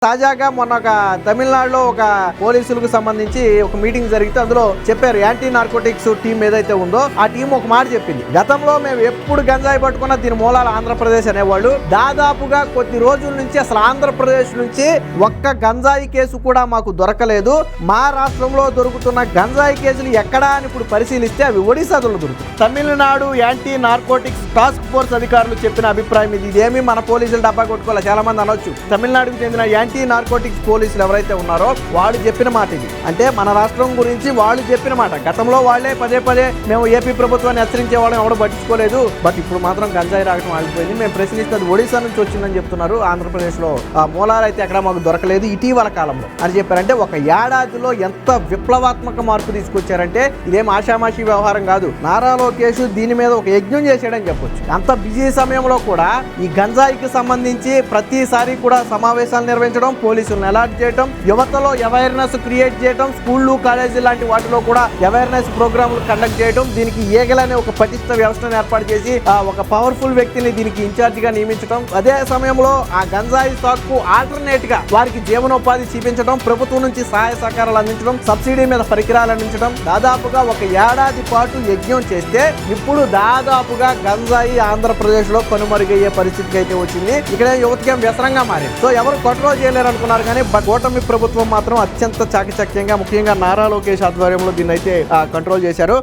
తాజాగా మొన్న ఒక తమిళనాడులో ఒక పోలీసులకు సంబంధించి ఒక మీటింగ్ జరిగితే అందులో చెప్పారు, యాంటీ నార్కోటిక్స్ టీం ఏదైతే ఉందో ఆ టీం ఒక మాట చెప్పింది. గతంలో మేము ఎప్పుడు గంజాయి పట్టుకున్నా దీని మూలాలు ఆంధ్రప్రదేశ్ అనేవాళ్ళు. దాదాపుగా కొద్ది రోజుల నుంచి అసలు ఆంధ్రప్రదేశ్ నుంచి ఒక్క గంజాయి కేసు కూడా మాకు దొరకలేదు. మా రాష్ట్రంలో దొరుకుతున్న గంజాయి కేసులు ఎక్కడా అని ఇప్పుడు పరిశీలిస్తే అవి ఒడిశాలో దొరుకుతాయి. Tamil Nadu anti narcotics task force అధికారులు చెప్పిన అభిప్రాయం ఇది. ఇదేమి మన పోలీసులు డబ్బా కొట్టుకోవాలి చాలా మంది అనొచ్చు. తమిళనాడుకు చెందిన యాంటీ నార్కోటిక్స్ పోలీసులు ఎవరైతే ఉన్నారో వాళ్ళు చెప్పిన మాట ఇది. అంటే మన రాష్ట్రం గురించి వాళ్ళు చెప్పిన మాట. గతంలో వాళ్ళే పదే పదే మేము ఏపీ ప్రభుత్వాన్ని హెచ్చరించే వాళ్ళని ఎవరు పట్టించుకోలేదు, బట్ ఇప్పుడు మాత్రం గంజాయి రావడం ఆగిపోయింది. మేము ప్రశ్నిస్తున్నది ఒడిశా నుంచి వచ్చిందని చెప్తున్నారు. ఆంధ్రప్రదేశ్ లో ఆ మూలాలు అయితే ఎక్కడ మాకు దొరకలేదు ఇటీవల కాలంలో అని చెప్పారంటే ఒక ఏడాదిలో ఎంత విప్లవాత్మక మార్పు తీసుకొచ్చారంటే ఇదేం ఆషామాషి వ్యవహారం కాదు. నారా లోకేష్ దీని మీద ఒక యజ్ఞం చేశాడని చెప్పొచ్చు. అంత బిజీ సమయంలో కూడా ఈ గంజాయికి సంబంధించి ప్రతిసారి కూడా సమావేశాలు నిర్వహించడం, పోలీసులను అలర్ట్ చేయడం, యువతలో అవేర్నెస్ క్రియేట్ చేయడం, స్కూళ్ళు కాలేజీ లాంటి వాటిలో కూడా అవేర్నెస్ ప్రోగ్రాములు కండక్ట్ చేయడం, దీనికి ఏగలనే ఒక పటిష్ట వ్యవస్థను ఏర్పాటు చేసి ఒక పవర్ఫుల్ వ్యక్తిని దీనికి ఇన్ఛార్జ్ గా నియమించడం, అదే సమయంలో ఆ గంజాయి స్టాక్ కు ఆల్టర్నేట్ గా వారికి జీవనోపాధి చూపించడం, ప్రభుత్వం నుంచి సహాయ సహకారాలు అందించడం, సబ్సిడీ మీద పరికరాలు అందించడం, దాదాపుగా ఒక ఏడాది పాటు యజ్ఞం చేస్తే ఇప్పుడు దాదాపుగా గంజాయి ఆంధ్రప్రదేశ్ లో కనుమరుగయ్యే పరిస్థితికి అయితే వచ్చింది. ఇక్కడ యువతకి వ్యసనంగా మారింది. సో ఎవరు కంట్రోల్ చేయలేరు అనుకున్నారు కానీ కూటమి ప్రభుత్వం మాత్రం అత్యంత చాకచక్యంగా ముఖ్యంగా నారా లోకేష్ ఆధ్వర్యంలో దీన్ని అయితే కంట్రోల్ చేశారు.